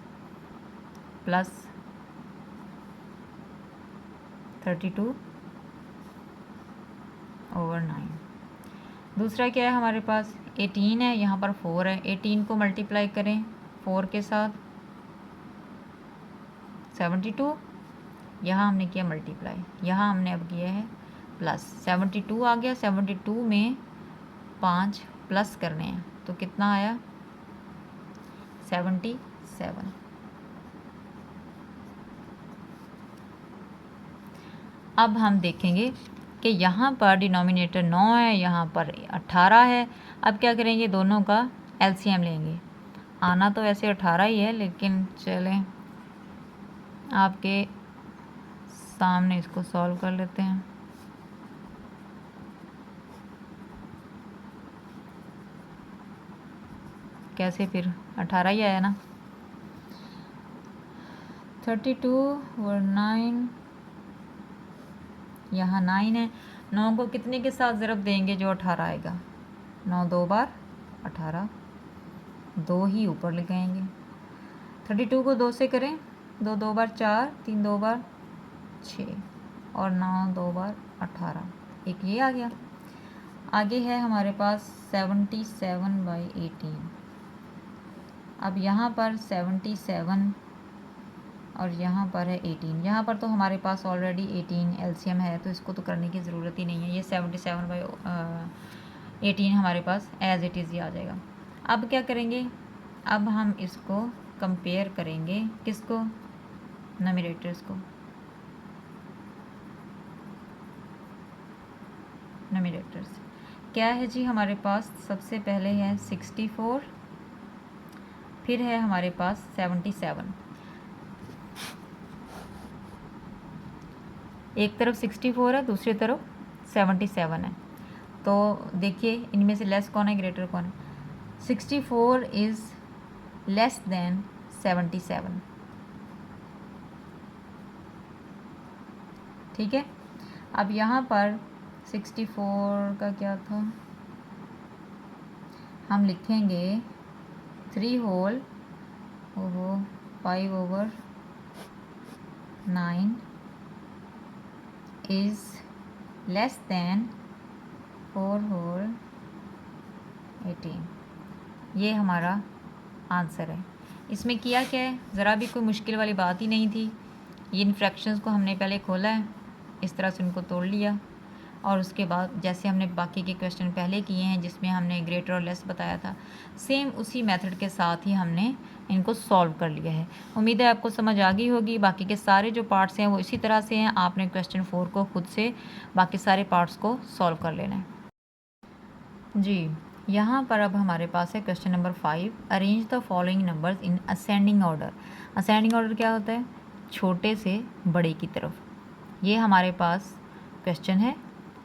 A: प्लस 32/9। दूसरा क्या है हमारे पास? 18 है, यहाँ पर 4 है। 18 को मल्टीप्लाई करें 4 के साथ 72, यहाँ हमने किया मल्टीप्लाई, यहाँ हमने अब किया है प्लस। 72 आ गया, 72 में 5 प्लस करने हैं तो कितना आया? 77। अब हम देखेंगे कि यहाँ पर डिनोमिनेटर 9 है, यहाँ पर 18 है। अब क्या करेंगे? दोनों का LCM लेंगे। आना तो वैसे 18 ही है, लेकिन चलें आपके सामने इसको सॉल्व कर लेते हैं। कैसे? फिर 18 ही आया ना। 32/9, यहाँ 9 है। 9 को कितने के साथ ज़रब देंगे जो 18 आएगा? 9 2 बार 18, 2 ही ऊपर लगाएंगे। 32 को 2 से करें, 2 2 बार 4, 3 2 बार 6 और 9 2 बार 18। एक ये आ गया। आगे है हमारे पास 77/18। अब यहाँ पर 77 और यहाँ पर है 18। यहाँ पर तो हमारे पास ऑलरेडी 18 LCM है, तो इसको तो करने की ज़रूरत ही नहीं है। ये 77/18 हमारे पास एज इट इज़ ही आ जाएगा। अब क्या करेंगे? अब हम इसको कंपेयर करेंगे। किसको? न्यूमरेटर्स को। न्यूमरेटर्स क्या है जी हमारे पास? सबसे पहले है 64, फिर है हमारे पास 77। एक तरफ 64 है, दूसरी तरफ 77 है। तो देखिए इनमें से लेस कौन है, ग्रेटर कौन है। 64 इज़ लेस देन 77। ठीक है, अब यहाँ पर 64 का क्या था, हम लिखेंगे 3 whole 5/9 is less than 4 whole 18। ये हमारा आंसर है। इसमें किया क्या है, ज़रा भी कोई मुश्किल वाली बात ही नहीं थी। ये इन फ्रैक्शंस को हमने पहले खोला है, इस तरह से उनको तोड़ लिया, और उसके बाद जैसे हमने बाकी के क्वेश्चन पहले किए हैं जिसमें हमने ग्रेटर और लेस बताया था, सेम उसी मेथड के साथ ही हमने इनको सॉल्व कर लिया है। उम्मीद है आपको समझ आ गई होगी। बाकी के सारे जो पार्ट्स हैं वो इसी तरह से हैं, आपने क्वेश्चन 4 को खुद से बाकी सारे पार्ट्स को सॉल्व कर लेना है जी। यहाँ पर अब हमारे पास है question number 5, arrange the following numbers in ascending order. Ascending order क्या होता है, छोटे से बड़े की तरफ। ये हमारे पास क्वेश्चन है,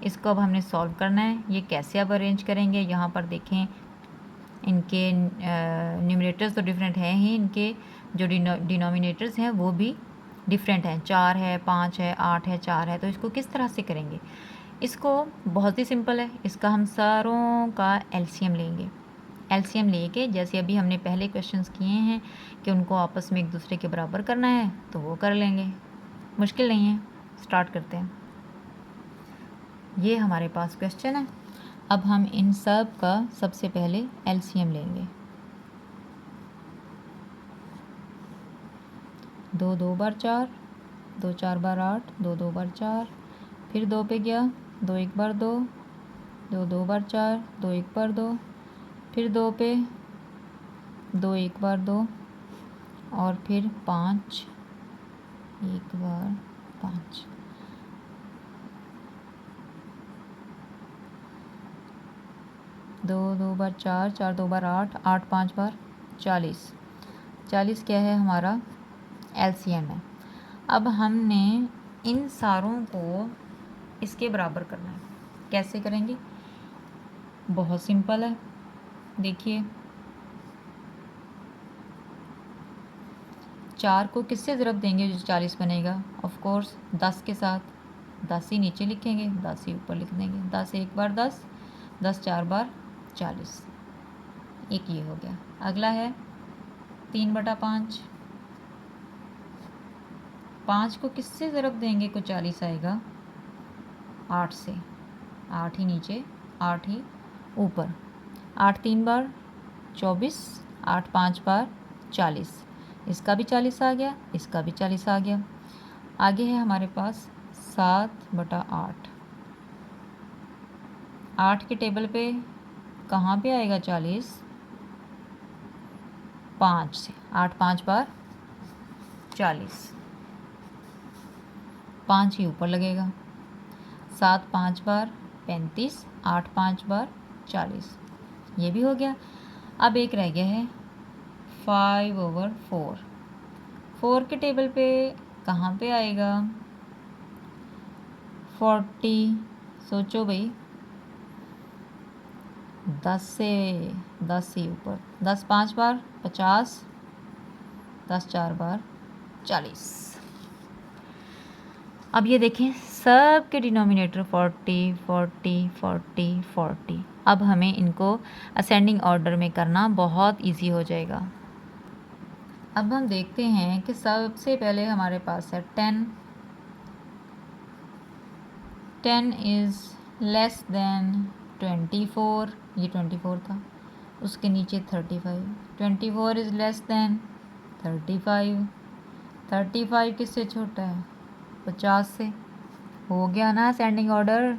A: इसको अब हमने सॉल्व करना है। ये कैसे अब अरेंज करेंगे, यहाँ पर देखें इनके न्यूमरेटर्स तो डिफरेंट हैं ही, इनके जो डिनोमिनेटर्स हैं वो भी डिफरेंट हैं। 4 है, 5 है, 8 है, 4 है। तो इसको किस तरह से करेंगे, इसको बहुत ही सिंपल है। इसका हम सारों का एलसीएम लेंगे। एलसीएम लेके जैसे अभी हमने पहले क्वेश्चंस किए हैं कि उनको आपस में एक दूसरे के बराबर करना है, तो वो कर लेंगे, मुश्किल नहीं है। स्टार्ट करते हैं। ये हमारे पास क्वेश्चन है। अब हम इन सब का सबसे पहले एलसीएम लेंगे। 2 2 बार 4, 2 4 बार 8, 2 2 बार 4, फिर 2 पे गया, 2 1 बार 2, 2 2 बार 4, 2 1 बार 2, फिर 2 पे 2 1 बार 2, और फिर 5 1 बार 5। दो 2 बार 4, 4 2 बार 8, 8 5 बार 40। 40 क्या है हमारा एलसीएम है। अब हमने इन सारों को इसके बराबर करना है। कैसे करेंगे, बहुत सिंपल है। देखिए 4 को किससे ज़रब देंगे जो 40 बनेगा, ऑफ कोर्स 10 के साथ। 10 ही नीचे लिखेंगे, 10 ही ऊपर लिख देंगे। 10 1 बार 10, 10 4 बार 40। एक ये हो गया। अगला है 3/5। 5 को किससे ज़रब देंगे को 40 आएगा, 8 से। 8 ही नीचे, 8 ही ऊपर। 8 3 बार 24, 8 5 बार 40। इसका भी 40 आ गया, इसका भी 40 आ गया। आगे है हमारे पास 7/8। 8 के टेबल पे कहाँ पे आएगा 40, 5 से। 8 5 बार 40, 5 ही ऊपर लगेगा। 7 5 बार 35, 8 5 बार 40। ये भी हो गया। अब एक रह गया है 5/4। 4 के टेबल पे कहाँ पे आएगा 40। सोचो भाई, 10 ही ऊपर। 10 5 बार 50, 10 4 बार 40। अब ये देखें सब के डिनोमिनेटर 40 40 40 40। अब हमें इनको असेंडिंग ऑर्डर में करना बहुत इजी हो जाएगा। अब हम देखते हैं कि सबसे पहले हमारे पास है 10। 10 इज़ लेस देन 24। ये 24 था। उसके नीचे 35। 24 इज़ लेस देन 35। 35 किससे छोटा है, 50 से। हो गया ना असेंडिंग ऑर्डर।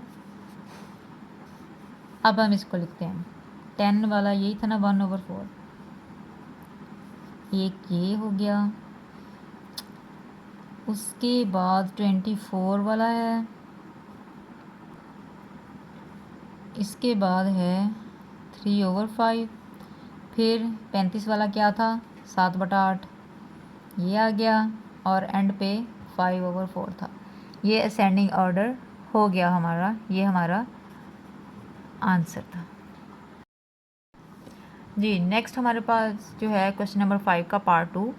A: अब हम इसको लिखते हैं। 10 वाला यही था ना, 1/4। एक ये हो गया। उसके बाद 24 वाला है। इसके बाद है 3/5। फिर 35 वाला क्या था, 7/8। ये आ गया, और एंड पे 5/4 था। ये असेंडिंग ऑर्डर हो गया हमारा, ये हमारा आंसर था जी। नेक्स्ट हमारे पास जो है क्वेश्चन नंबर 5 का पार्ट 2,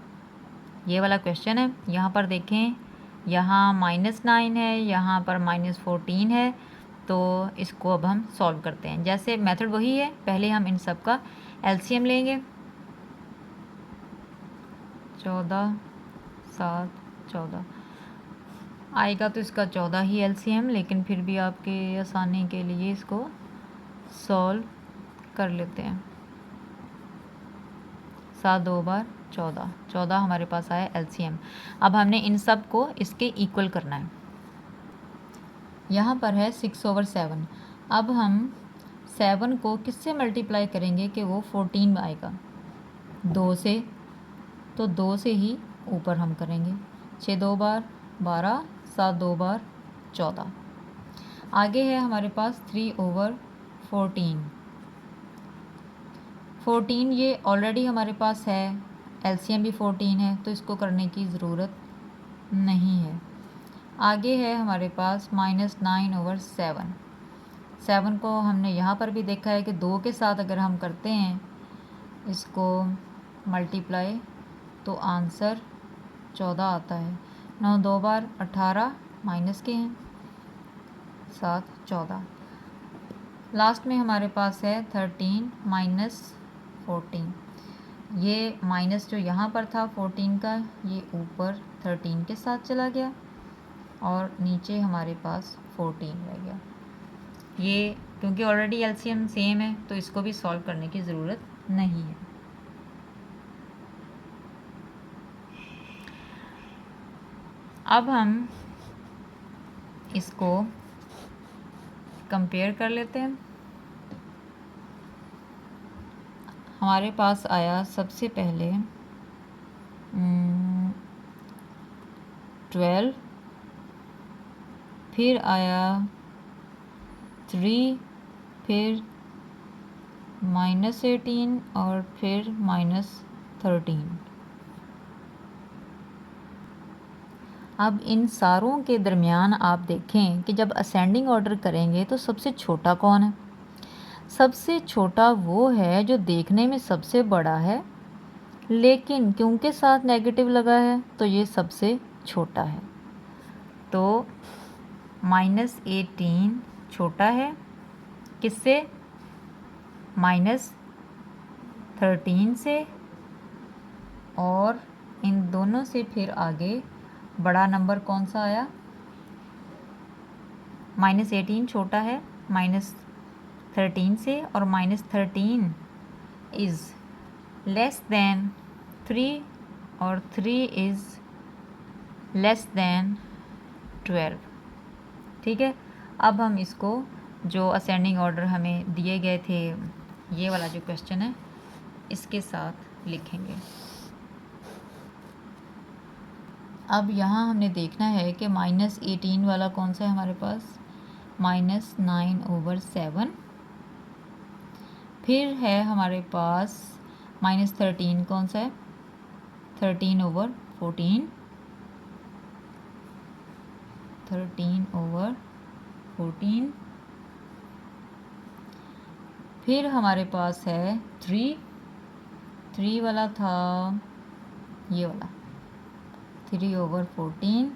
A: ये वाला क्वेश्चन है। यहाँ पर देखें, यहाँ -9 है, यहाँ पर -14 है। तो इसको अब हम सॉल्व करते हैं। जैसे मेथड वही है, पहले हम इन सब का एलसीएम लेंगे। 14 7 14 आएगा तो इसका 14 ही एलसीएम, लेकिन फिर भी आपके आसानी के लिए इसको सॉल्व कर लेते हैं। 7 2 बार 14, 14 हमारे पास आया एलसीएम। अब हमने इन सब को इसके इक्वल करना है। यहाँ पर है 6/7। अब हम 7 को किससे मल्टीप्लाई करेंगे कि वो 14 में आएगा? 2 से, तो 2 से ही ऊपर हम करेंगे। 6 2 बार 12, 7 2 बार 14। आगे है हमारे पास 3/14। 14 ये ऑलरेडी हमारे पास है, एलसीएम भी 14 है, तो इसको करने की ज़रूरत नहीं है। आगे है हमारे पास -9/7। 7 को हमने यहाँ पर भी देखा है कि 2 के साथ अगर हम करते हैं इसको मल्टीप्लाई, तो आंसर 14 आता है। 9 2 बार 18 माइनस के हैं, 7 14। लास्ट में हमारे पास है 13 - 14। ये माइनस जो यहाँ पर था 14 का, ये ऊपर 13 के साथ चला गया और नीचे हमारे पास 14 रह गया। ये क्योंकि ऑलरेडी एलसीएम सेम है, तो इसको भी सॉल्व करने की ज़रूरत नहीं है। अब हम इसको कंपेयर कर लेते हैं। हमारे पास आया सबसे पहले 12, फिर आया 3, फिर -18 और फिर -13। अब इन सारों के दरमियान आप देखें कि जब असेंडिंग ऑर्डर करेंगे तो सबसे छोटा कौन है? सबसे छोटा वो है जो देखने में सबसे बड़ा है, लेकिन क्योंकि साथ नेगेटिव लगा है तो ये सबसे छोटा है। तो -18 छोटा है किससे? -13 से, और इन दोनों से फिर आगे बड़ा नंबर कौन सा आया? -18 छोटा है -13 से, और -13 इज़ लेस दैन 3 और 3 इज़ लेस दैन 12। ठीक है। अब हम इसको जो असेंडिंग ऑर्डर हमें दिए गए थे, ये वाला जो क्वेश्चन है, इसके साथ लिखेंगे। अब यहाँ हमने देखना है कि -18 वाला कौन सा है हमारे पास? -9/7। फिर है हमारे पास -13 कौन सा है? 13/14। 13/14। फिर हमारे पास है 3 वाला था, ये वाला 3/14।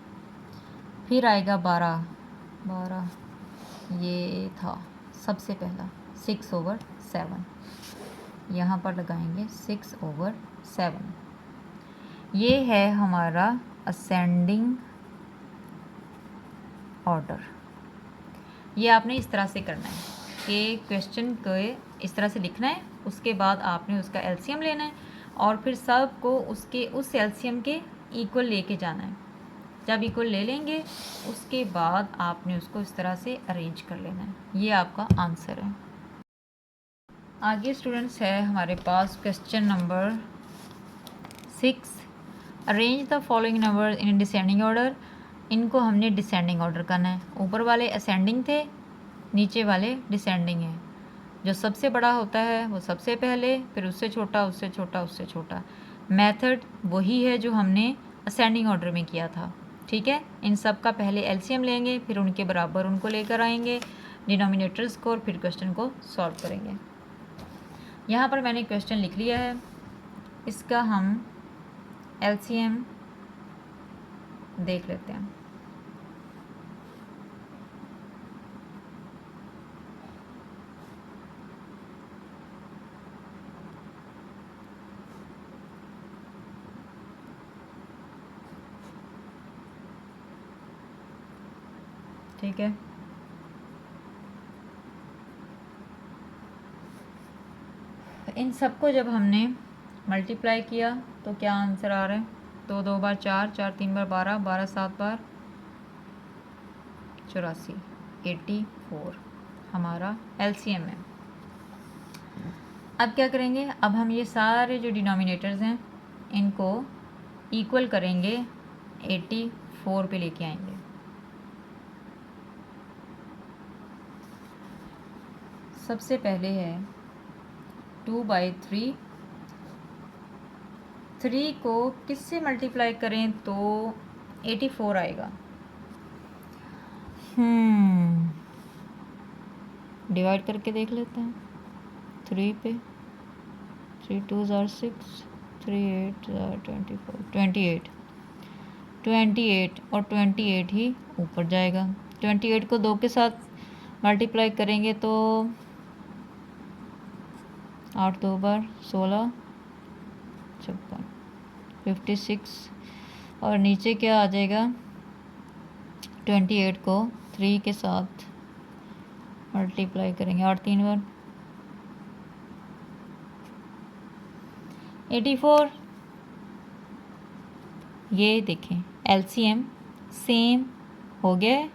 A: फिर आएगा 12, ये था सबसे पहला 6/7। यहाँ पर लगाएंगे 6/7। ये है हमारा असेंडिंग ऑर्डर। ये आपने इस तरह से करना है कि क्वेश्चन को इस तरह से लिखना है, उसके बाद आपने उसका एलसीएम लेना है और फिर सब को उसके उस एलसीएम के इक्वल लेके जाना है। जब इक्वल ले लेंगे उसके बाद आपने उसको इस तरह से अरेंज कर लेना है। ये आपका आंसर है। आगे स्टूडेंट्स है हमारे पास question number 6। Arrange the following number in descending order. इनको हमने डिसेंडिंग ऑर्डर करना है। ऊपर वाले असेंडिंग थे, नीचे वाले डिसेंडिंग है। जो सबसे बड़ा होता है वो सबसे पहले, फिर उससे छोटा, उससे छोटा, उससे छोटा। मेथड वही है जो हमने असेंडिंग ऑर्डर में किया था। ठीक है, इन सब का पहले एलसीएम लेंगे, फिर उनके बराबर उनको लेकर आएंगे डिनोमिनेटर्स को, और फिर क्वेश्चन को सॉल्व करेंगे। यहाँ पर मैंने क्वेश्चन लिख लिया है, इसका हम एलसीएम देख लेते हैं। ठीक है, इन सबको जब हमने मल्टीप्लाई किया तो क्या आंसर आ रहा है, 2 2 बार 4, 4 3 बार 12, 12 7 बार 84, 84 हमारा एलसीएम है। अब क्या करेंगे, अब हम ये सारे जो डिनोमिनेटर्स हैं इनको इक्वल करेंगे, 84 पे लेके आएंगे। सबसे पहले है 2/3, 3 को किससे मल्टीप्लाई करें तो 84 आएगा। डिवाइड करके देख लेते हैं 3 पे, 3 2 ज़ार 6, 3 8 ज़ार 24, 28, 28 और 28 ही ऊपर जाएगा। 28 को 2 के साथ मल्टीप्लाई करेंगे तो 8 2 बार 16, 56, 56 और नीचे क्या आ जाएगा, 28 को 3 के साथ मल्टीप्लाई करेंगे 8 3 बार 84। ये देखें एलसीएम सेम हो गया है।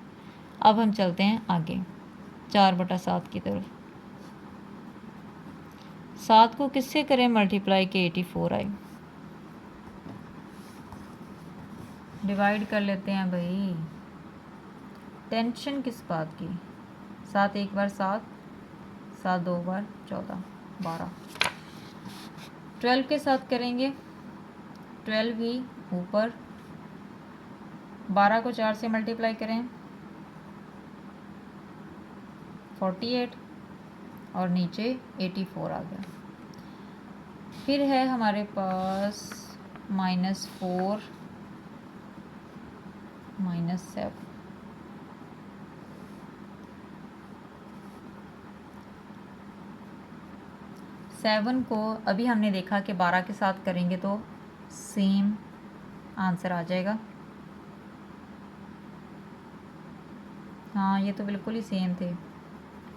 A: अब हम चलते हैं आगे 4/7 की तरफ। 7 को किससे करें मल्टीप्लाई के 84 आए, डिवाइड कर लेते हैं भाई, टेंशन किस बात की। 7 1 बार 7, 7 2 बार 14, 12। 12 के साथ करेंगे, 12 भी ऊपर, 12 को 4 से मल्टीप्लाई करें 48 और नीचे 84 आ गया। फिर है हमारे पास -4 -7, सेवन को अभी हमने देखा कि 12 के साथ करेंगे तो सेम आंसर आ जाएगा। हाँ ये तो बिल्कुल ही सेम थे,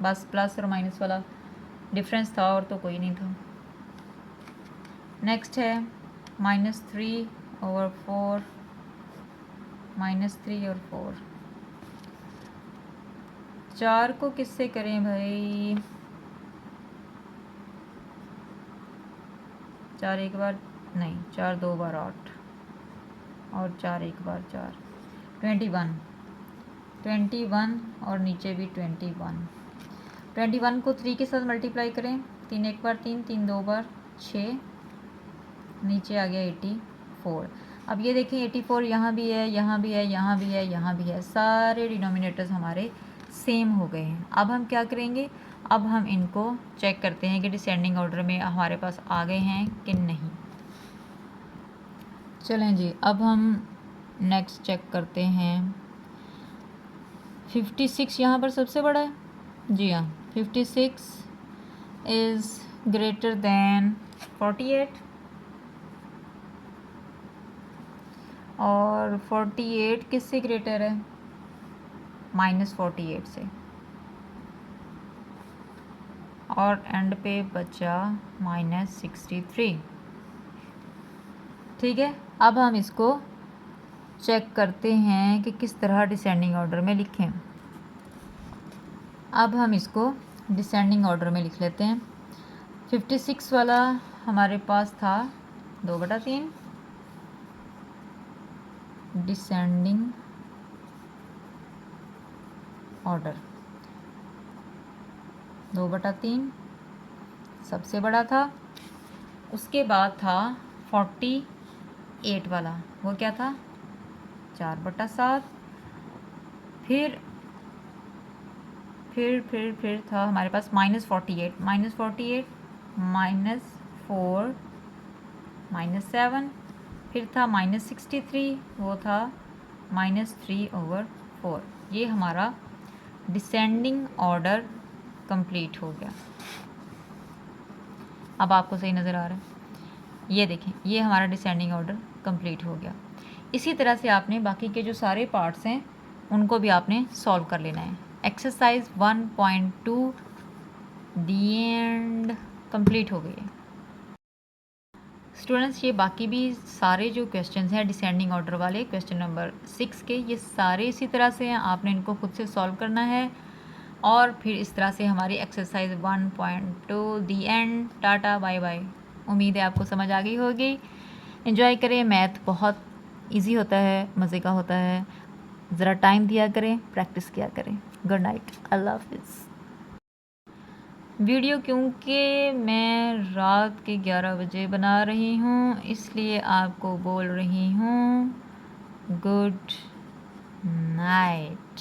A: बस प्लस और माइनस वाला डिफरेंस था और तो कोई नहीं था। नेक्स्ट है -3/4, -3 और 4। 4 को किससे करें भाई, 4 1 बार नहीं, 4 2 बार 8 और 4 1 बार 4, 21, 21 और नीचे भी 21। 21 को 3 के साथ मल्टीप्लाई करें, 3 1 बार 3, 3 2 बार 6, नीचे आ गया 84। अब ये देखें 84 यहाँ भी है, यहाँ भी है, यहाँ भी है, यहाँ भी है, सारे डिनोमिनेटर्स हमारे सेम हो गए हैं। अब हम क्या करेंगे, अब हम इनको चेक करते हैं कि डिसेंडिंग ऑर्डर में हमारे पास आ गए हैं कि नहीं। चलें जी, अब हम नेक्स्ट चेक करते हैं। 56 यहाँ पर सबसे बड़ा है, जी हाँ, 56 इज़ ग्रेटर दैन 48 और 48 किससे ग्रेटर है, -48 से, और एंड पे बचा -63। ठीक है, अब हम इसको चेक करते हैं कि किस तरह डिसेंडिंग ऑर्डर में लिखें। अब हम इसको डिसेंडिंग ऑर्डर में लिख लेते हैं। 56 वाला हमारे पास था 2/3, डिसेंडिंग ऑर्डर 2/3 सबसे बड़ा था। उसके बाद था 48 वाला, वो क्या था 4/7। फिर था हमारे पास -48 -48 -4 -7। फिर था -63, वो था -3/4। ये हमारा डिसेंडिंग ऑर्डर कंप्लीट हो गया। अब आपको सही नज़र आ रहा है? ये देखें, ये हमारा डिसेंडिंग ऑर्डर कंप्लीट हो गया। इसी तरह से आपने बाकी के जो सारे पार्ट्स हैं उनको भी आपने सॉल्व कर लेना है। एक्सरसाइज 1.2 दी एंड कंप्लीट हो गई है। स्टूडेंट्स, ये बाकी भी सारे जो क्वेश्चंस हैं डिसेंडिंग ऑर्डर वाले, क्वेश्चन नंबर 6 के, ये सारे इसी तरह से हैं। आपने इनको खुद से सॉल्व करना है और फिर इस तरह से हमारी एक्सरसाइज 1.2 दी एंड। टाटा बाय बाय। उम्मीद है आपको समझ आ गई होगी। एंजॉय करें, मैथ बहुत इजी होता है, मज़े का होता है। ज़रा टाइम दिया करें, प्रैक्टिस किया करें। गुड नाइट, अल्लाह हाफिज़। वीडियो क्योंकि मैं रात के 11 बजे बना रही हूँ, इसलिए आपको बोल रही हूँ गुड नाइट।